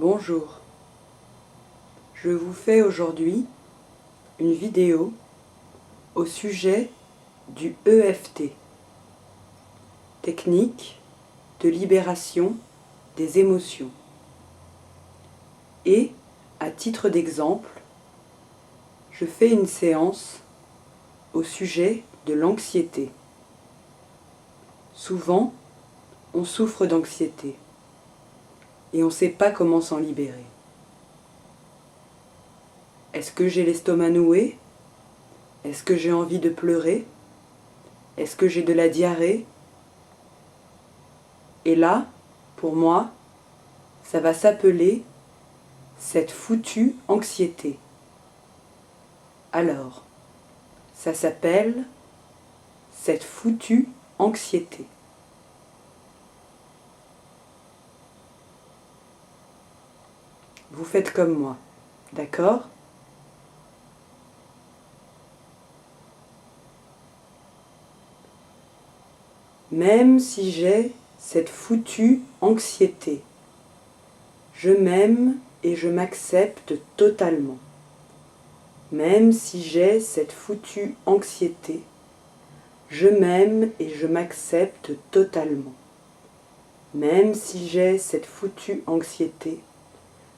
Bonjour, je vous fais aujourd'hui une vidéo au sujet du EFT, technique de libération des émotions. Et, à titre d'exemple, je fais une séance au sujet de l'anxiété. Souvent, on souffre d'anxiété et on ne sait pas comment s'en libérer. Est-ce que j'ai l'estomac noué? Est-ce que j'ai envie de pleurer? Est-ce que j'ai de la diarrhée? Et là, pour moi, ça va s'appeler cette foutue anxiété. Alors, ça s'appelle cette foutue anxiété. Vous faites comme moi, d'accord? Même si j'ai cette foutue anxiété, je m'aime et je m'accepte totalement. Même si j'ai cette foutue anxiété, je m'aime et je m'accepte totalement. Même si j'ai cette foutue anxiété,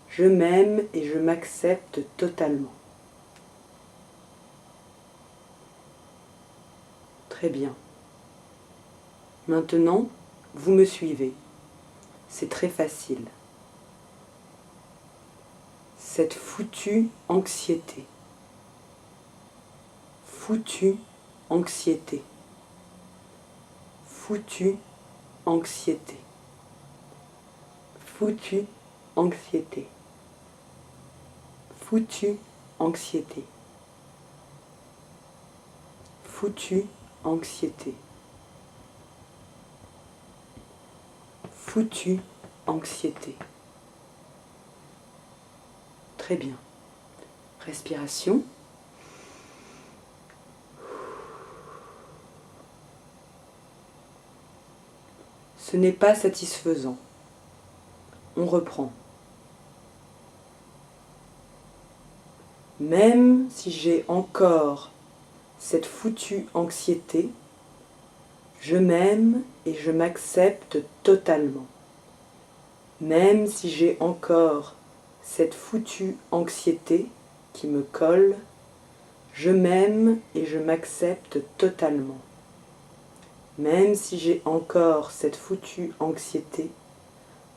je m'aime et je m'accepte totalement. Très bien. Maintenant, vous me suivez. C'est très facile. Cette foutue anxiété. Foutue anxiété. Foutue anxiété. Foutue anxiété. Foutue anxiété. Foutue anxiété. Foutue anxiété. Très bien. Respiration. Ce n'est pas satisfaisant. On reprend. Même si j'ai encore cette foutue anxiété, je m'aime et je m'accepte totalement. Même si j'ai encore cette foutue anxiété qui me colle, je m'aime et je m'accepte totalement. Même si j'ai encore cette foutue anxiété,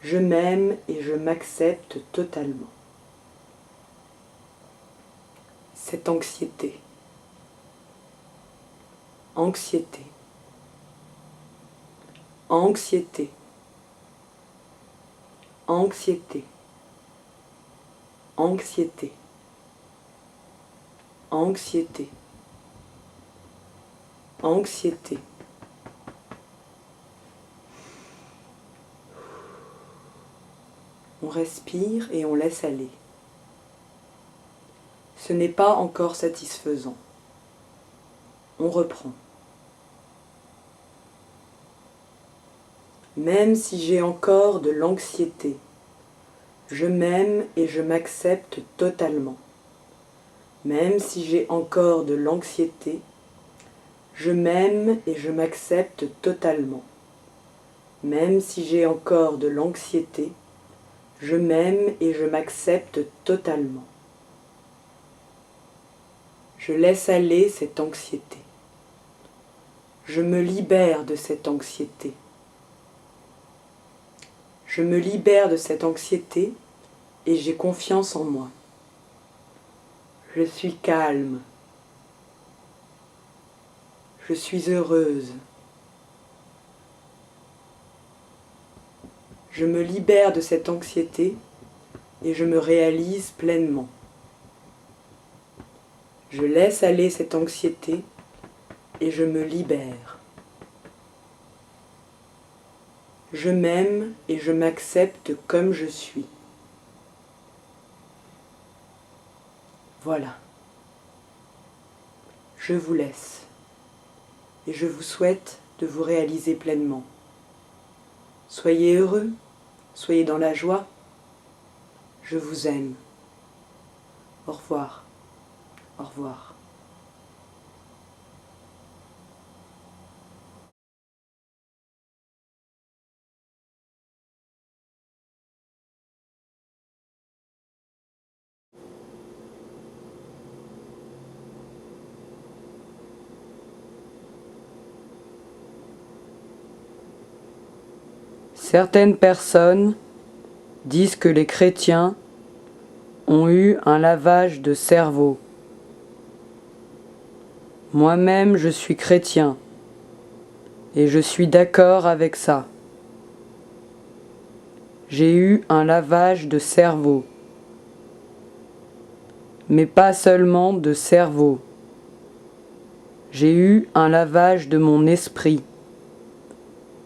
je m'aime et je m'accepte totalement. Cette anxiété. Anxiété. Anxiété. Anxiété. Anxiété. Anxiété. Anxiété. On respire et on laisse aller. Ce n'est pas encore satisfaisant. On reprend. Même si j'ai encore de l'anxiété, je m'aime et je m'accepte totalement. Même si j'ai encore de l'anxiété, je m'aime et je m'accepte totalement. Même si j'ai encore de l'anxiété, je m'aime et je m'accepte totalement. Je laisse aller cette anxiété. Je me libère de cette anxiété. Je me libère de cette anxiété et j'ai confiance en moi. Je suis calme. Je suis heureuse. Je me libère de cette anxiété et je me réalise pleinement. Je laisse aller cette anxiété et je me libère. Je m'aime et je m'accepte comme je suis. Voilà. Je vous laisse et je vous souhaite de vous réaliser pleinement. Soyez heureux, soyez dans la joie. je vous aime. Au revoir. Au revoir. Certaines personnes disent que les chrétiens ont eu un lavage de cerveau. Moi-même, je suis chrétien et je suis d'accord avec ça. J'ai eu un lavage de cerveau, mais pas seulement de cerveau. J'ai eu un lavage de mon esprit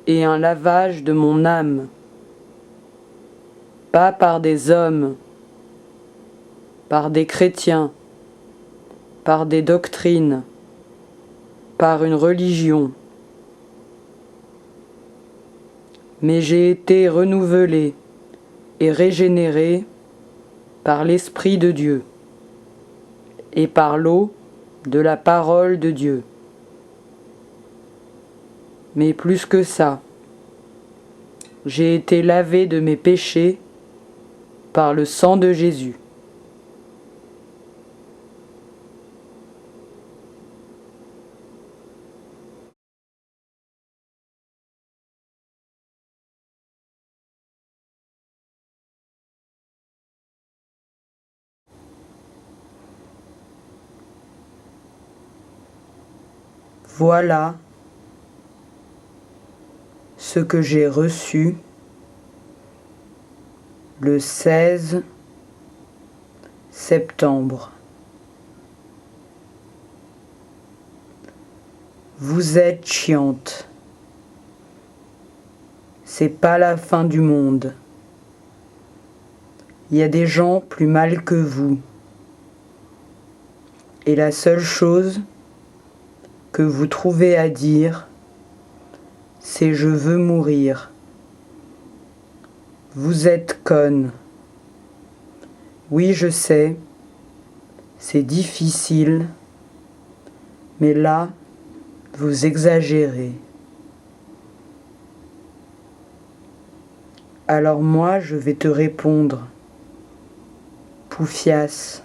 et un lavage de mon âme, pas par des hommes, par des chrétiens, par des doctrines, par une religion. Mais j'ai été renouvelé et régénéré par l'Esprit de Dieu et par l'eau de la parole de Dieu. Mais plus que ça, j'ai été lavé de mes péchés par le sang de Jésus. Voilà ce que j'ai reçu le 16 septembre. Vous êtes chiante. C'est pas la fin du monde. Il y a des gens plus mal que vous. Et la seule chose que vous trouvez à dire, c'est je veux mourir. Vous êtes conne. Oui, je sais, c'est difficile, mais là, vous exagérez. Alors moi, je vais te répondre, Poufias.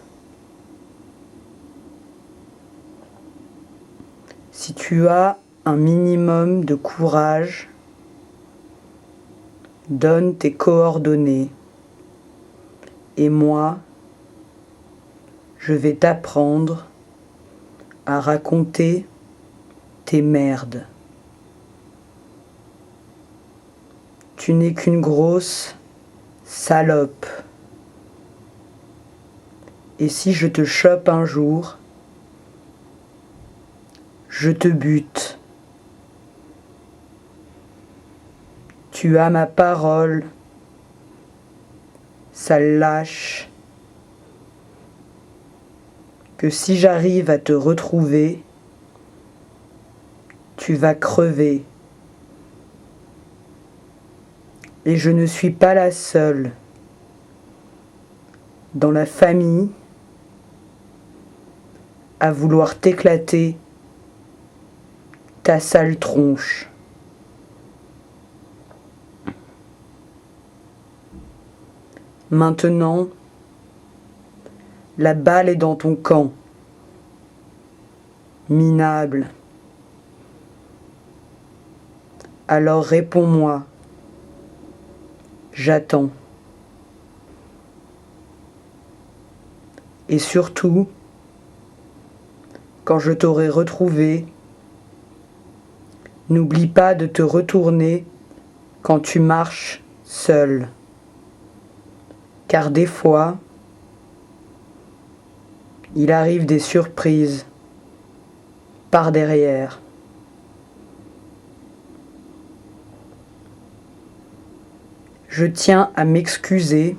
Si tu as un minimum de courage, donne tes coordonnées. Et moi, je vais t'apprendre à raconter tes merdes. Tu n'es qu'une grosse salope. Et si je te chope un jour, je te bute. Tu as ma parole, sale lâche, que si j'arrive à te retrouver, tu vas crever. Et je ne suis pas la seule. Dans la famille, à vouloir t'éclater ta sale tronche. Maintenant, la balle est dans ton camp, minable. Alors réponds-moi, j'attends. Et surtout, quand je t'aurai retrouvé, n'oublie pas de te retourner quand tu marches seul. Car des fois, il arrive des surprises par derrière. Je tiens à m'excuser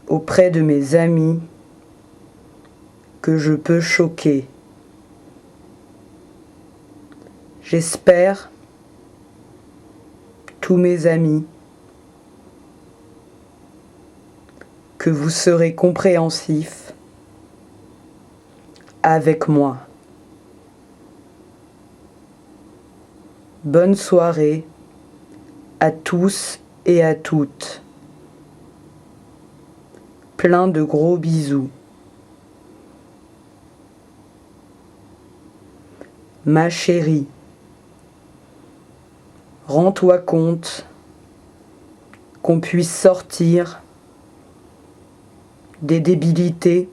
auprès de mes amis que je peux choquer. J'espère, tous mes amis, que vous serez compréhensif avec moi. Bonne soirée à tous et à toutes. Plein de gros bisous. Ma chérie, rends-toi compte qu'on puisse sortir des débilités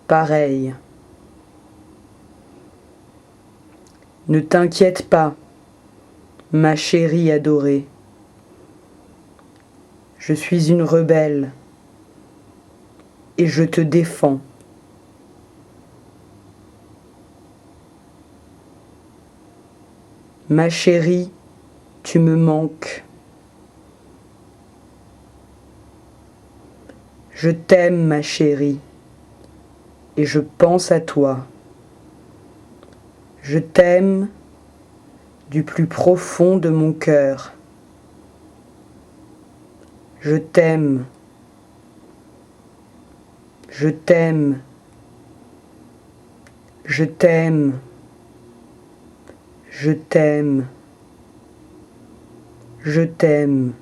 pareilles. Ne t'inquiète pas, ma chérie adorée. Je suis une rebelle et je te défends. Ma chérie, tu me manques. Je t'aime, ma chérie, et je pense à toi. Je t'aime du plus profond de mon cœur. Je t'aime. Je t'aime. Je t'aime. Je t'aime. Je t'aime.